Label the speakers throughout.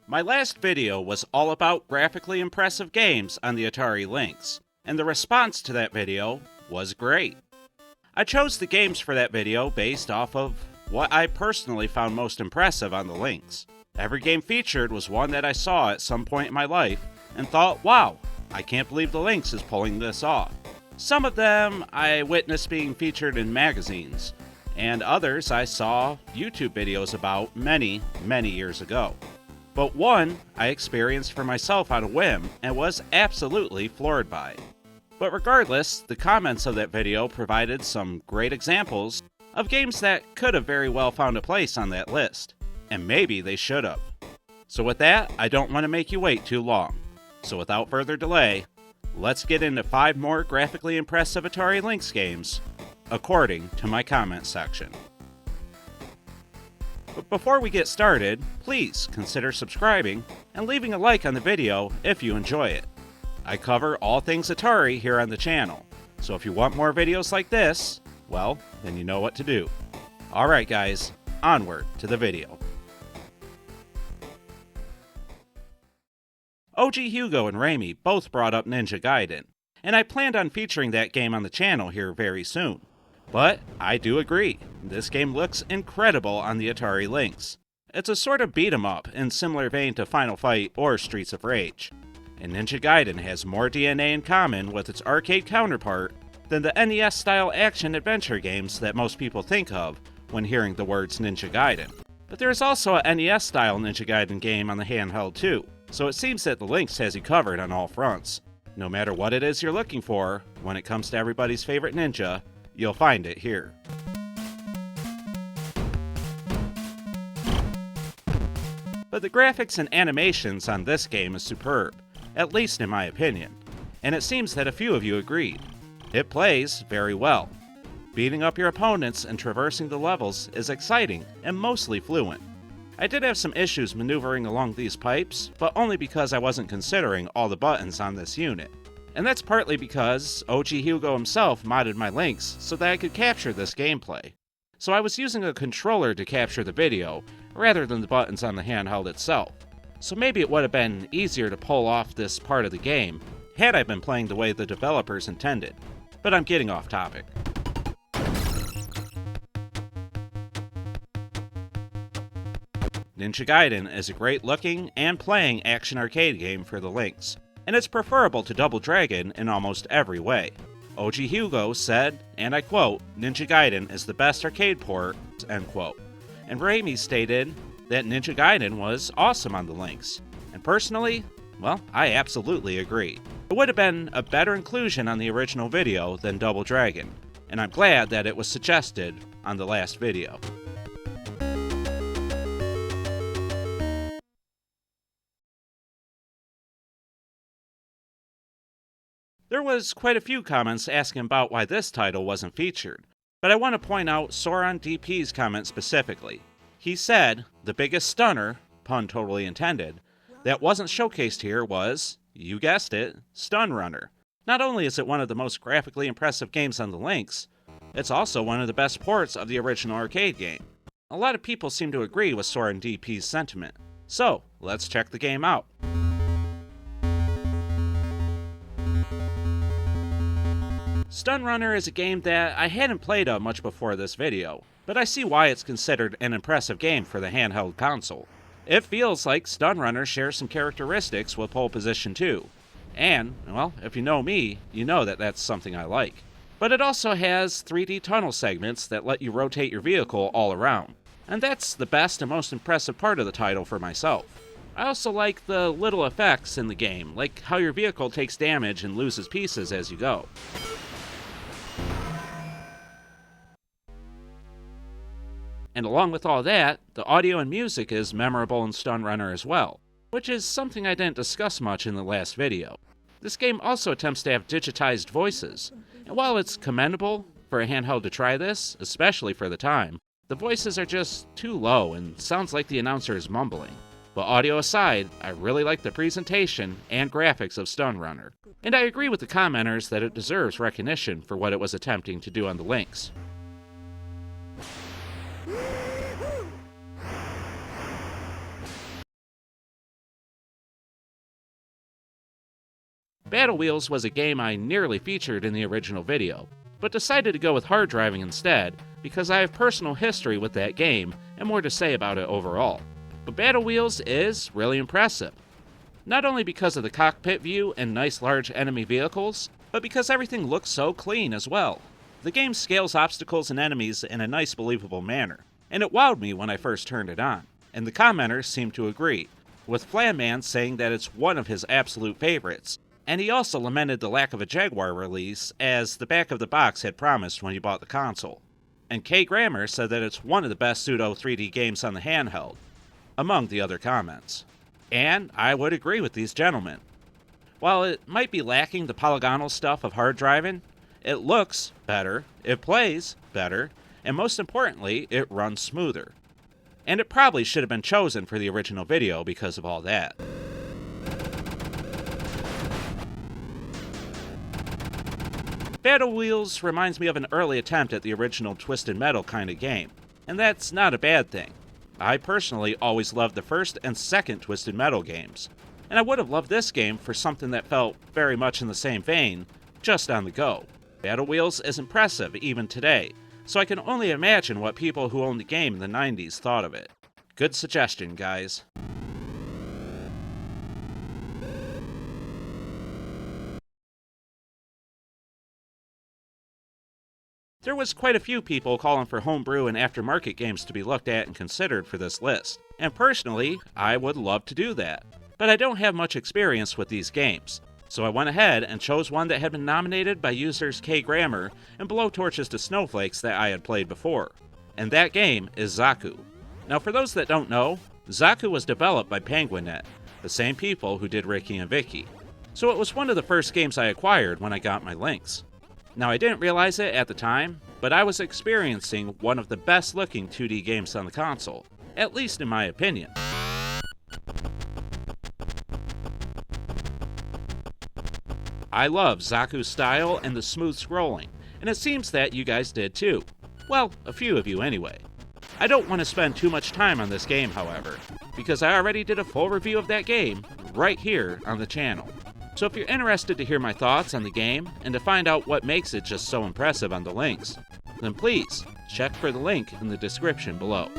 Speaker 1: My last video was all about graphically impressive games on the Atari Lynx, and the response to that video was great. I chose the games for that video based off of what I personally found most impressive on the Lynx. Every game featured was one that I saw at some point in my life and thought, wow, I can't believe the Lynx is pulling this off. Some of them I witnessed being featured in magazines, and others I saw YouTube videos about many years ago. But one I experienced for myself on a whim and was absolutely floored by. But regardless, the comments of that video provided some great examples of games that could have very well found a place on that list, and maybe they should have. So with that, I don't want to make you wait too long. So without further delay, let's get into 5 more graphically impressive Atari Lynx games, according to my comment section. But before we get started, please consider subscribing and leaving a like on the video if you enjoy it. I cover all things Atari here on the channel, so if you want more videos like this, well, then you know what to do. Alright guys, onward to the video. OG Hugo and Rami both brought up Ninja Gaiden, and I planned on featuring that game on the channel here very soon. But I do agree, this game looks incredible on the Atari Lynx. It's a sort of beat 'em up in similar vein to Final Fight or Streets of Rage. And Ninja Gaiden has more DNA in common with its arcade counterpart than the NES-style action-adventure games that most people think of when hearing the words Ninja Gaiden. But there is also a NES-style Ninja Gaiden game on the handheld too, so it seems that the Lynx has you covered on all fronts. No matter what it is you're looking for, when it comes to everybody's favorite ninja, you'll find it here. But the graphics and animations on this game is superb, at least in my opinion, and it seems that a few of you agreed. It plays very well. Beating up your opponents and traversing the levels is exciting and mostly fluent. I did have some issues maneuvering along these pipes, but only because I wasn't considering all the buttons on this unit. And that's partly because OG Hugo himself modded my Lynx so that I could capture this gameplay. So I was using a controller to capture the video, rather than the buttons on the handheld itself. So maybe it would have been easier to pull off this part of the game had I been playing the way the developers intended. But I'm getting off topic. Ninja Gaiden is a great looking and playing action arcade game for the Lynx, and it's preferable to Double Dragon in almost every way. OG Hugo said, and I quote, "Ninja Gaiden is the best arcade port," end quote. And Rami stated that Ninja Gaiden was awesome on the Lynx. And personally, well, I absolutely agree. It would have been a better inclusion on the original video than Double Dragon, and I'm glad that it was suggested on the last video. There was quite a few comments asking about why this title wasn't featured, but I want to point out Soran DP's comment specifically. He said, the biggest stunner, pun totally intended, that wasn't showcased here was, you guessed it, Stun Runner. Not only is it one of the most graphically impressive games on the Lynx, it's also one of the best ports of the original arcade game. A lot of people seem to agree with Soran DP's sentiment, so let's check the game out. Stun Runner is a game that I hadn't played of much before this video, but I see why it's considered an impressive game for the handheld console. It feels like Stun Runner shares some characteristics with Pole Position 2, and, well, if you know me, you know that that's something I like. But it also has 3D tunnel segments that let you rotate your vehicle all around, and that's the best and most impressive part of the title for myself. I also like the little effects in the game, like how your vehicle takes damage and loses pieces as you go. And along with all that, the audio and music is memorable in Stun Runner as well, which is something I didn't discuss much in the last video. This game also attempts to have digitized voices, and while it's commendable for a handheld to try this, especially for the time, the voices are just too low and sounds like the announcer is mumbling. But audio aside, I really like the presentation and graphics of Stun Runner, and I agree with the commenters that it deserves recognition for what it was attempting to do on the Lynx. Battle Wheels was a game I nearly featured in the original video, but decided to go with hard driving instead because I have personal history with that game and more to say about it overall. But Battle Wheels is really impressive. Not only because of the cockpit view and nice large enemy vehicles, but because everything looks so clean as well. The game scales obstacles and enemies in a nice, believable manner, and it wowed me when I first turned it on, and the commenters seem to agree, with Flanman saying that it's one of his absolute favorites, and he also lamented the lack of a Jaguar release, as the back of the box had promised when he bought the console. And K. Grammer said that it's one of the best pseudo 3D games on the handheld, among the other comments. And I would agree with these gentlemen. While it might be lacking the polygonal stuff of hard driving, it looks better, it plays better, and most importantly, it runs smoother. And it probably should have been chosen for the original video because of all that. Battle Wheels reminds me of an early attempt at the original Twisted Metal kind of game, and that's not a bad thing. I personally always loved the first and second Twisted Metal games, and I would have loved this game for something that felt very much in the same vein, just on the go. Battle Wheels is impressive even today, so I can only imagine what people who owned the game in the 90s thought of it. Good suggestion, guys. There was quite a few people calling for homebrew and aftermarket games to be looked at and considered for this list, and personally, I would love to do that. But I don't have much experience with these games, so I went ahead and chose one that had been nominated by users K. Grammer and blowtorches to snowflakes that I had played before, and that game is Zaku. Now for those that don't know, Zaku was developed by PenguinNet, the same people who did Ricky and Vicky, so it was one of the first games I acquired when I got my Lynx. Now I didn't realize it at the time, but I was experiencing one of the best looking 2D games on the console, at least in my opinion. I love Zaku's style and the smooth scrolling, and it seems that you guys did too. Well, a few of you anyway. I don't want to spend too much time on this game, however, because I already did a full review of that game right here on the channel. So if you're interested to hear my thoughts on the game and to find out what makes it just so impressive on the Lynx, then please check for the link in the description below.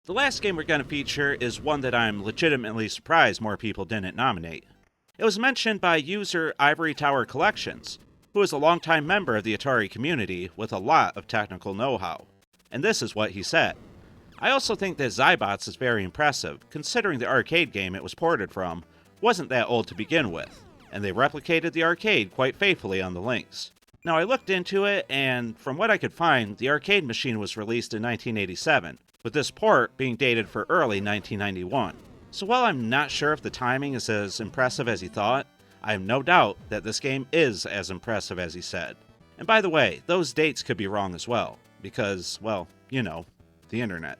Speaker 1: The last game we're going to feature is one that I'm legitimately surprised more people didn't nominate. It was mentioned by user Ivory Tower Collections, who is a longtime member of the Atari community with a lot of technical know-how. And this is what he said. I also think that Xybots is very impressive, considering the arcade game it was ported from wasn't that old to begin with, and they replicated the arcade quite faithfully on the Lynx. Now I looked into it, and from what I could find, the arcade machine was released in 1987, with this port being dated for early 1991. So while I'm not sure if the timing is as impressive as he thought, I have no doubt that this game is as impressive as he said. And by the way, those dates could be wrong as well, because, well, you know, the internet.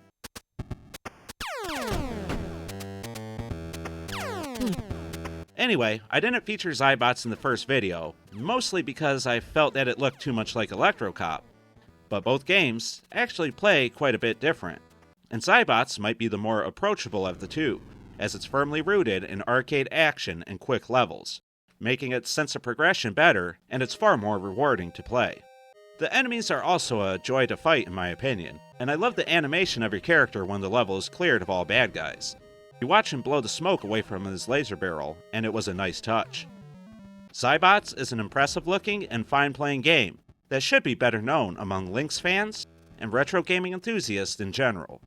Speaker 1: Anyway, I didn't feature Xybots in the first video, mostly because I felt that it looked too much like Electrocop. But both games actually play quite a bit different, and Xybots might be the more approachable of the two, as it's firmly rooted in arcade action and quick levels, making its sense of progression better, and it's far more rewarding to play. The enemies are also a joy to fight in my opinion, and I love the animation of your character when the level is cleared of all bad guys. You watch him blow the smoke away from his laser barrel, and it was a nice touch. Xybots is an impressive looking and fine playing game that should be better known among Lynx fans and retro gaming enthusiasts in general.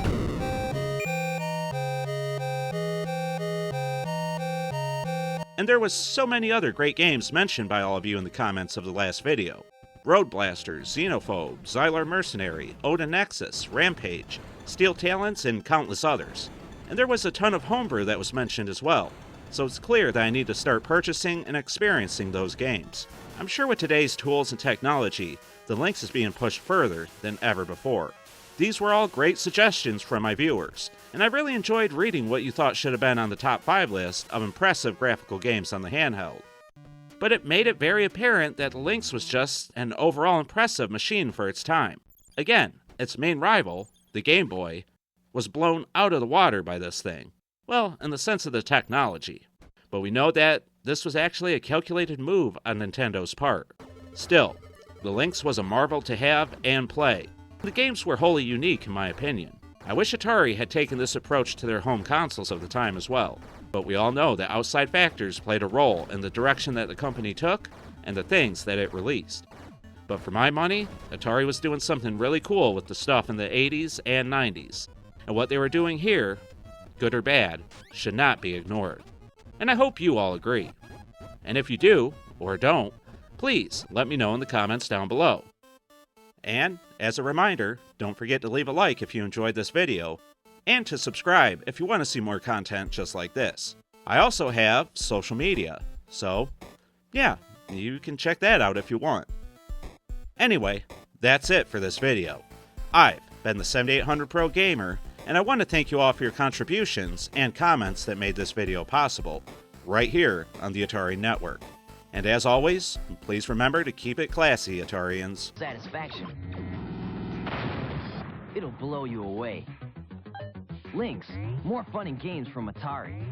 Speaker 1: And there was so many other great games mentioned by all of you in the comments of the last video. Road Blasters, Xenophobe, Xylar Mercenary, Odin Nexus, Rampage, Steel Talents, and countless others. And there was a ton of homebrew that was mentioned as well, so it's clear that I need to start purchasing and experiencing those games. I'm sure with today's tools and technology, the Lynx is being pushed further than ever before. These were all great suggestions from my viewers, and I really enjoyed reading what you thought should have been on the top 5 list of impressive graphical games on the handheld. but it made it very apparent that the Lynx was just an overall impressive machine for its time. Again, its main rival, the Game Boy, was blown out of the water by this thing. Well, in the sense of the technology. But we know that this was actually a calculated move on Nintendo's part. Still, the Lynx was a marvel to have and play. The games were wholly unique in my opinion. I wish Atari had taken this approach to their home consoles of the time as well. But we all know that outside factors played a role in the direction that the company took and the things that it released. But for my money, Atari was doing something really cool with the stuff in the 80s and 90s. And what they were doing here, good or bad, should not be ignored. And I hope you all agree. And if you do, or don't, please let me know in the comments down below. And, as a reminder, don't forget to leave a like if you enjoyed this video, and to subscribe if you want to see more content just like this. I also have social media, so yeah, you can check that out if you want. Anyway, that's it for this video. I've been the 7800 Pro Gamer, and I want to thank you all for your contributions and comments that made this video possible, right here on the Atari Network. And as always, please remember to keep it classy, Atarians.
Speaker 2: Satisfaction. It'll blow you away. Lynx, more fun and games from Atari.